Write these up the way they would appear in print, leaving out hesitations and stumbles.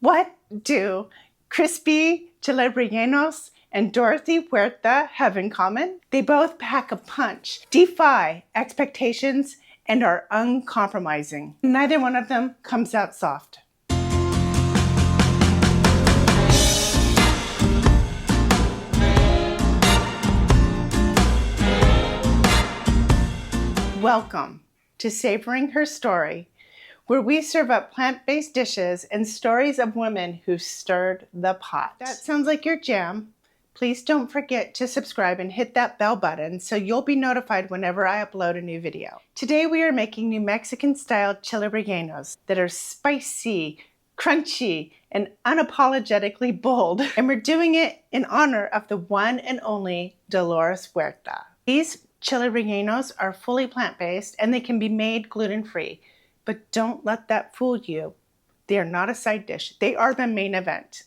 What do crispy Chile Rellenos and Dolores Huerta have in common? They both pack a punch, defy expectations, and are uncompromising. Neither one of them comes out soft. Welcome to Savoring Her Story, where we serve up plant-based dishes and stories of women who stirred the pot. That sounds like your jam. Please don't forget to subscribe and hit that bell button so you'll be notified whenever I upload a new video. Today we are making New Mexican-style chile rellenos that are spicy, crunchy, and unapologetically bold. And we're doing it in honor of the one and only Dolores Huerta. These chile rellenos are fully plant-based and they can be made gluten-free. But don't let that fool you. They are not a side dish. They are the main event.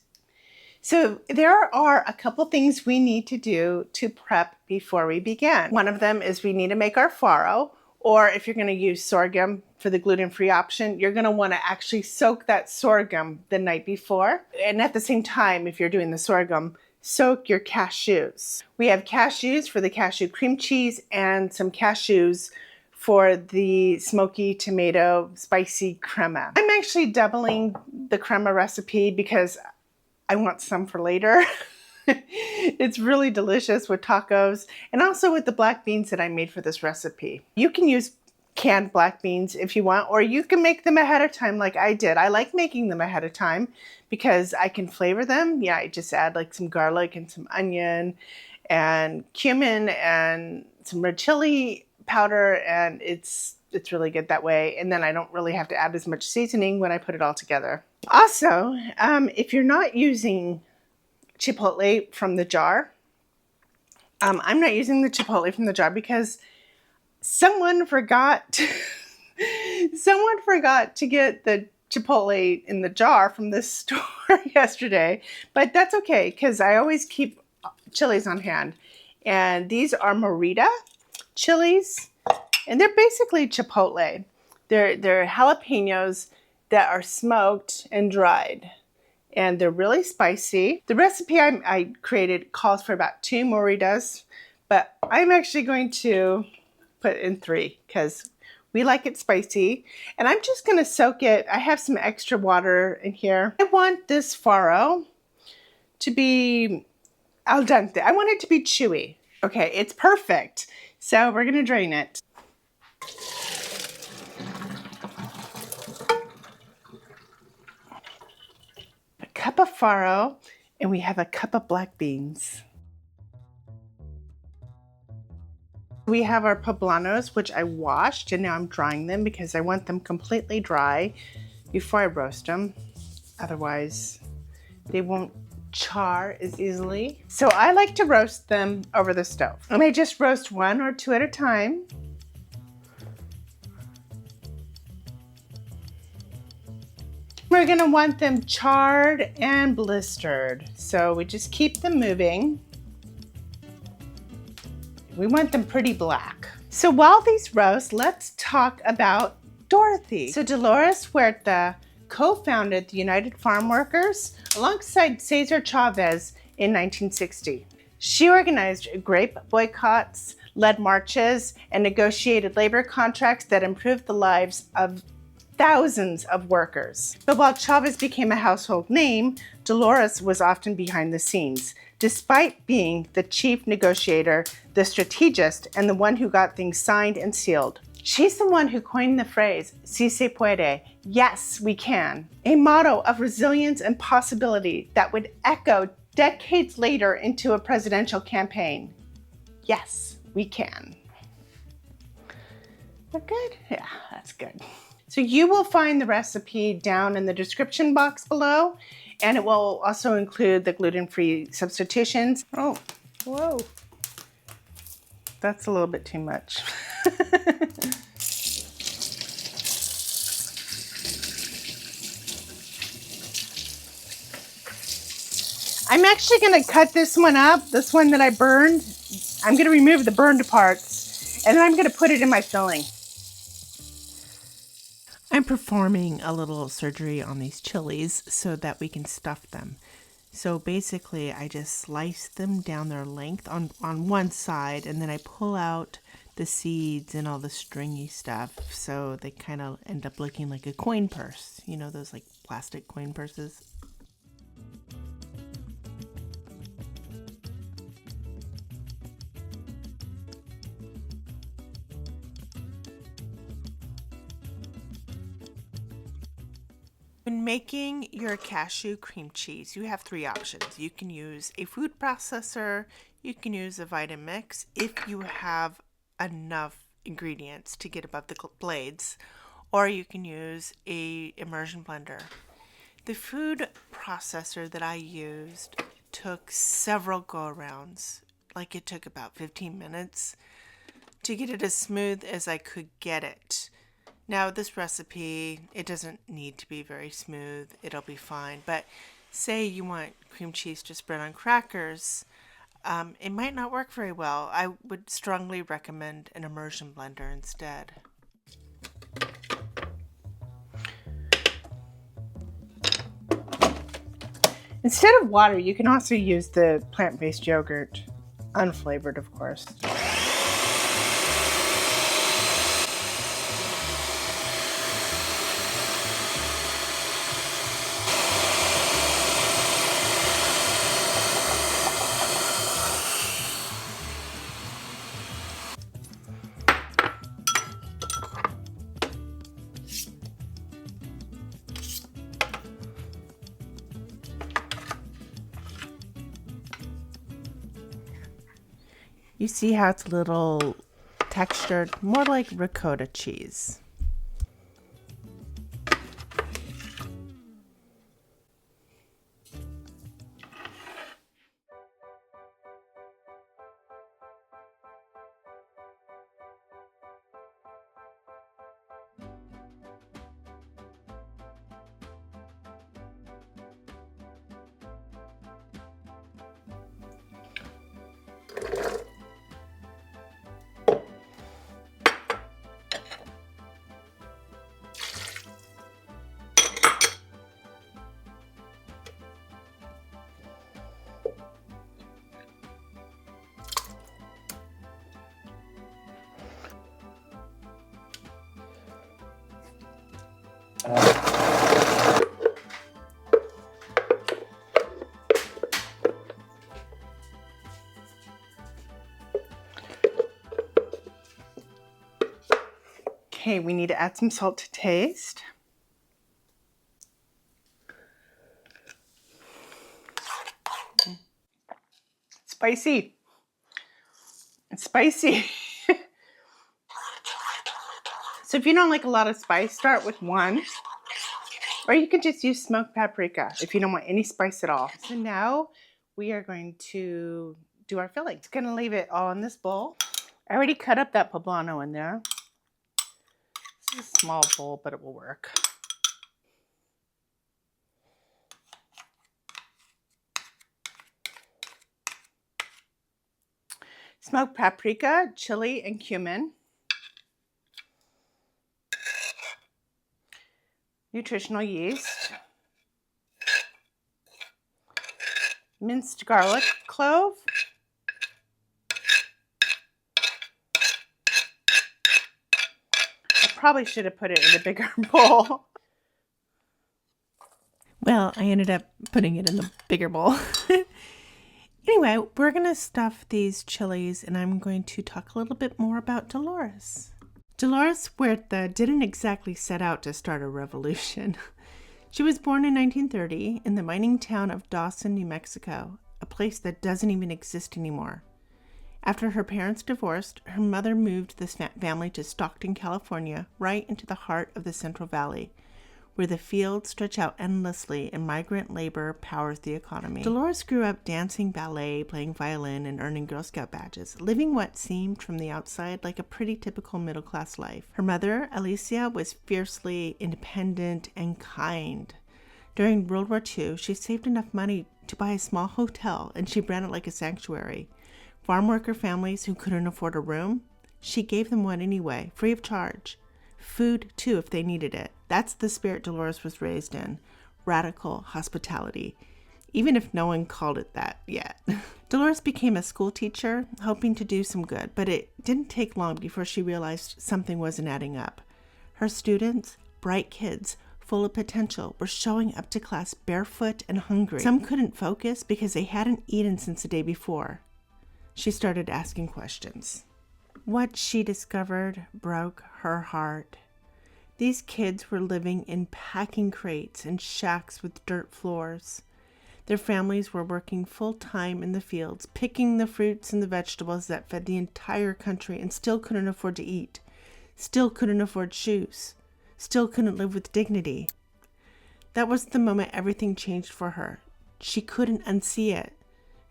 So there are a couple things we need to do to prep before we begin. One of them is we need to make our farro, or if you're going to use sorghum for the gluten-free option, you're going to want to actually soak that sorghum the night before. And at the same time, if you're doing the sorghum, soak your cashews. We have cashews for the cashew cream cheese and some cashews for the smoky tomato spicy crema. I'm actually doubling the crema recipe because I want some for later. It's really delicious with tacos and also with the black beans that I made for this recipe. You can use canned black beans if you want, or you can make them ahead of time like I did. I like making them ahead of time because I can flavor them. Yeah, I just add like some garlic and some onion and cumin and some red chili powder, and it's really good that way. And then I don't really have to add as much seasoning when I put it all together. Also, if you're not using chipotle from the jar, I'm not using the chipotle from the jar because someone forgot to get the chipotle in the jar from this store yesterday. But that's okay because I always keep chilies on hand. And these are Morita chilies, and they're basically chipotle. They're jalapenos that are smoked and dried, and they're really spicy. The recipe I created calls for about 2 Moritas, but I'm actually going to put in 3 because we like it spicy. And I'm just going to soak it. I have some extra water in here. I want this farro to be al dente. I want it to be chewy. Okay, it's perfect. So we're going to drain it. A cup of farro, and we have a cup of black beans. We have our poblanos, which I washed, and now I'm drying them because I want them completely dry before I roast them. Otherwise, they won't char as easily. So I like to roast them over the stove. I may just roast 1 or 2 at a time. We're gonna want them charred and blistered. So we just keep them moving. We want them pretty black. So while these roast, let's talk about Dorothy. So Dolores Huerta co-founded the United Farm Workers alongside Cesar Chavez in 1960. She organized grape boycotts, led marches, and negotiated labor contracts that improved the lives of thousands of workers. But while Chavez became a household name, Dolores was often behind the scenes, despite being the chief negotiator, the strategist, and the one who got things signed and sealed. She's the one who coined the phrase, "Si se puede," yes, we can, a motto of resilience and possibility that would echo decades later into a presidential campaign. Yes, we can. That good? Yeah, that's good. So you will find the recipe down in the description box below, and it will also include the gluten-free substitutions. Oh, whoa. That's a little bit too much. I'm actually going to cut this one up, this one that I burned. I'm going to remove the burned parts, and then I'm going to put it in my filling. I'm performing a little surgery on these chilies so that we can stuff them. So basically, I just slice them down their length on one side, and then I pull out the seeds and all the stringy stuff, so they kind of end up looking like a coin purse. You know, those like plastic coin purses. When making your cashew cream cheese, you have 3 options. You can use a food processor, you can use a Vitamix if you have enough ingredients to get above the blades, or you can use a immersion blender. The food processor that I used took several go-arounds. Like, it took about 15 minutes to get it as smooth as I could get it. Now, this recipe, it doesn't need to be very smooth. It'll be fine. But say you want cream cheese to spread on crackers, it might not work very well. I would strongly recommend an immersion blender instead. Instead of water, you can also use the plant-based yogurt, unflavored, of course. You see how it's a little textured, more like ricotta cheese. Okay, we need to add some salt to taste. Spicy. It's spicy. So if you don't like a lot of spice, start with 1. Or you could just use smoked paprika if you don't want any spice at all. So now we are going to do our filling. It's going to leave it all in this bowl. I already cut up that poblano in there. This is a small bowl, but it will work. Smoked paprika, chili, and cumin. Nutritional yeast. Minced garlic clove. I probably should have put it in a bigger bowl. Well, I ended up putting it in the bigger bowl. Anyway, we're going to stuff these chilies, and I'm going to talk a little bit more about Dolores. Dolores Huerta didn't exactly set out to start a revolution. She was born in 1930 in the mining town of Dawson, New Mexico, a place that doesn't even exist anymore. After her parents divorced, her mother moved this family to Stockton, California, right into the heart of the Central Valley, where the fields stretch out endlessly and migrant labor powers the economy. Dolores grew up dancing ballet, playing violin, and earning Girl Scout badges, living what seemed from the outside like a pretty typical middle-class life. Her mother, Alicia, was fiercely independent and kind. During World War II, she saved enough money to buy a small hotel, and she ran it like a sanctuary. Farm worker families who couldn't afford a room, she gave them one anyway, free of charge. food too if they needed it. That's the spirit Dolores was raised in, radical hospitality, even if no one called it that yet. Dolores became a school teacher, hoping to do some good, but it didn't take long before she realized something wasn't adding up. Her students, bright kids, full of potential, were showing up to class barefoot and hungry. Some couldn't focus because they hadn't eaten since the day before. She started asking questions. What she discovered broke her heart. These kids were living in packing crates and shacks with dirt floors. Their families were working full-time in the fields, picking the fruits and the vegetables that fed the entire country, and still couldn't afford to eat, still couldn't afford shoes, still couldn't live with dignity. That was the moment everything changed for her. She couldn't unsee it,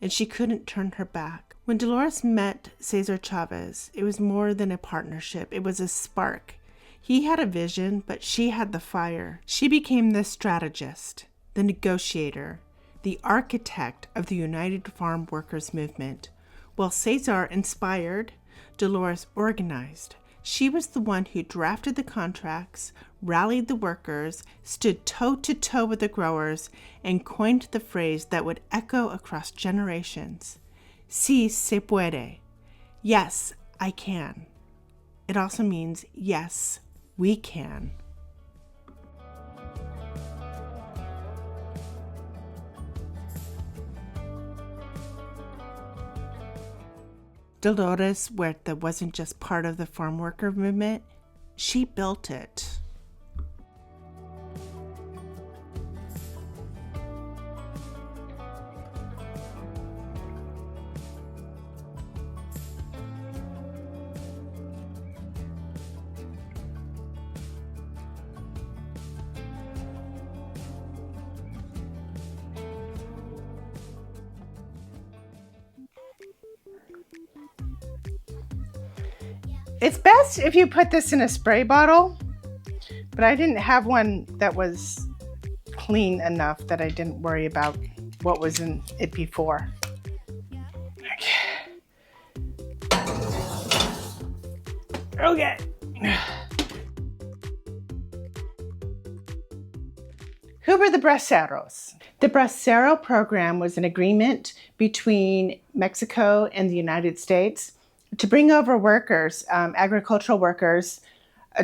and she couldn't turn her back. When Dolores met Cesar Chavez, it was more than a partnership. It was a spark. He had a vision, but she had the fire. She became the strategist, the negotiator, the architect of the United Farm Workers movement. While Cesar inspired, Dolores organized. She was the one who drafted the contracts, rallied the workers, stood toe-to-toe with the growers, and coined the phrase that would echo across generations. Sí se puede. Yes, I can. It also means, yes, we can. Dolores Huerta wasn't just part of the farm worker movement, she built it. It's best if you put this in a spray bottle, but I didn't have one that was clean enough that I didn't worry about what was in it before. Okay. Who were the braceros? The bracero program was an agreement between Mexico and the United States to bring over workers, agricultural workers,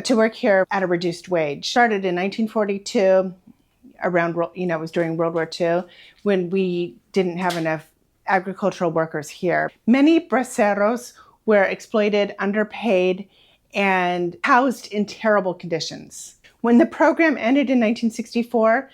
to work here at a reduced wage. Started in 1942, it was during World War II, when we didn't have enough agricultural workers here. Many braceros were exploited, underpaid, and housed in terrible conditions. When the program ended in 1964,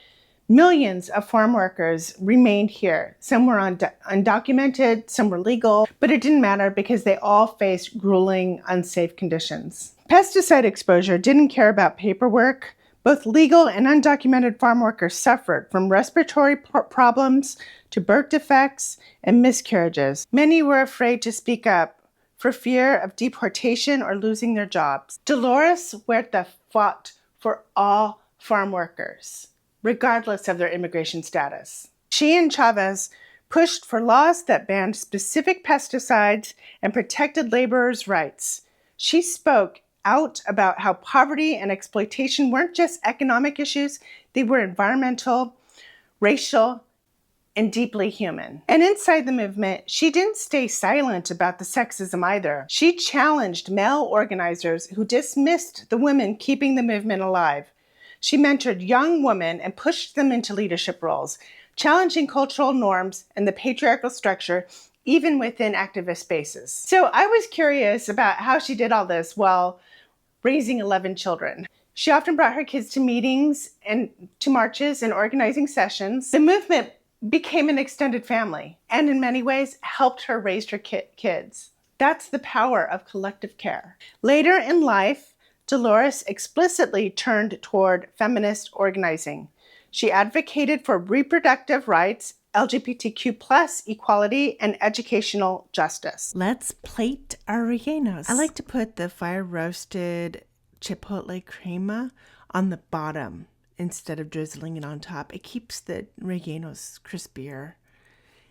millions of farm workers remained here. Some were undocumented, some were legal, but it didn't matter because they all faced grueling, unsafe conditions. Pesticide exposure didn't care about paperwork. Both legal and undocumented farm workers suffered from respiratory problems to birth defects and miscarriages. Many were afraid to speak up for fear of deportation or losing their jobs. Dolores Huerta fought for all farm workers, regardless of their immigration status. She and Chavez pushed for laws that banned specific pesticides and protected laborers' rights. She spoke out about how poverty and exploitation weren't just economic issues, they were environmental, racial, and deeply human. And inside the movement, she didn't stay silent about the sexism either. She challenged male organizers who dismissed the women keeping the movement alive. She mentored young women and pushed them into leadership roles, challenging cultural norms and the patriarchal structure even within activist spaces. So I was curious about how she did all this while raising 11 children. She often brought her kids to meetings and to marches and organizing sessions. The movement became an extended family and in many ways helped her raise her kids. That's the power of collective care. Later in life, Dolores explicitly turned toward feminist organizing. She advocated for reproductive rights, LGBTQ+ equality, and educational justice. Let's plate our rellenos. I like to put the fire-roasted chipotle crema on the bottom instead of drizzling it on top. It keeps the rellenos crispier.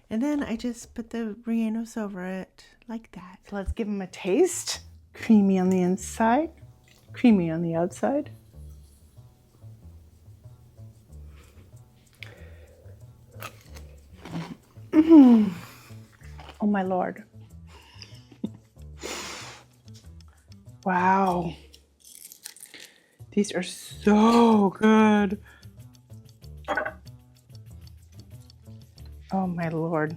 And then I just put the rellenos over it like that. So let's give them a taste. Creamy on the inside. Creamy on the outside. Oh my Lord. Wow. These are so good. Oh my Lord.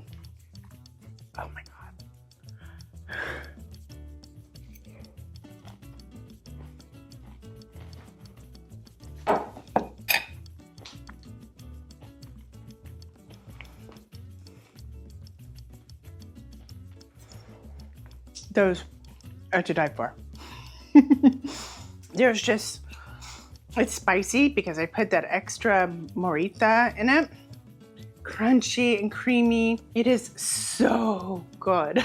Oh my God. Those are to die for. There's just, it's spicy because I put that extra morita in it. Crunchy and creamy. It is so good.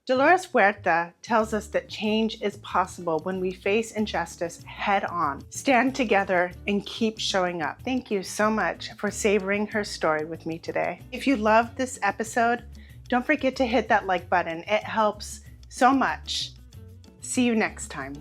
Dolores Huerta tells us that change is possible when we face injustice head on, stand together, and keep showing up. Thank you so much for savoring her story with me today. If you loved this episode, don't forget to hit that like button. It helps so much. See you next time.